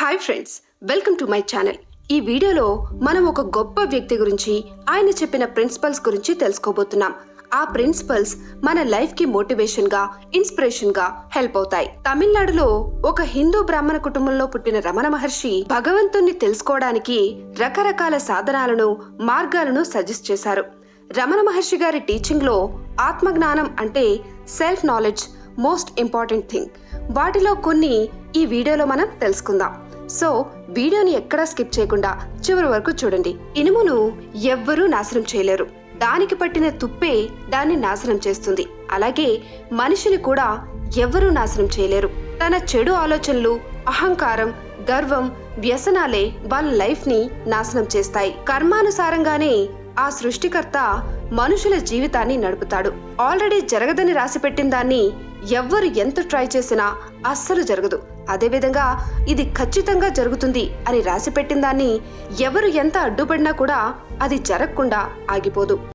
Hi friends, welcome to my channel. ఈ వీడియోలో మనం ఒక గొప్ప వ్యక్తి గురించి, ఆయన చెప్పిన ప్రిన్సిపల్స్ గురించి తెలుసుకోబోతున్నాం. ఆ ప్రిన్సిపల్స్ మన లైఫ్ కి మోటివేషన్ గా, ఇన్స్పిరేషన్ గా హెల్ప్ అవుతాయి. తమిళనాడులో ఒక హిందూ బ్రాహ్మణ కుటుంబంలో పుట్టిన రమణ మహర్షి భగవంతుణ్ణి తెలుసుకోవడానికి రకరకాల సాధనాలను, మార్గాలను సజెస్ట్ చేశారు. రమణ మహర్షి గారి టీచింగ్ లో ఆత్మజ్ఞానం అంటే self knowledge most important thing. వాటిలో కొన్ని ఈ వీడియోలో మనం తెలుసుకుందాం. సో వీడియోని ఎక్కడా స్కిప్ చేయకుండా చివరి వరకు చూడండి. ఇనుమును ఎవ్వరూ నాశనం చేయలేరు, దానికి పట్టిన తుప్పే దాన్ని నాశనం చేస్తుంది. అలాగే మనిషిని కూడా ఎవ్వరూ నాశనం చేయలేరు. తన చెడు ఆలోచనలు, అహంకారం, గర్వం, వ్యసనాలే వాళ్ళ లైఫ్ ని నాశనం చేస్తాయి. కర్మానుసారంగానే ఆ సృష్టికర్త మనుషుల జీవితాన్ని నడుపుతాడు. ఆల్రెడీ జరగదని రాసిపెట్టిన దాన్ని ఎవ్వరు ఎంత ట్రై చేసినా అస్సలు జరగదు. అదేవిధంగా ఇది ఖచ్చితంగా జరుగుతుంది అని రాసిపెట్టిన దాన్ని ఎవరు ఎంత అడ్డుపడినా కూడా అది జరగకుండా ఆగిపోదు.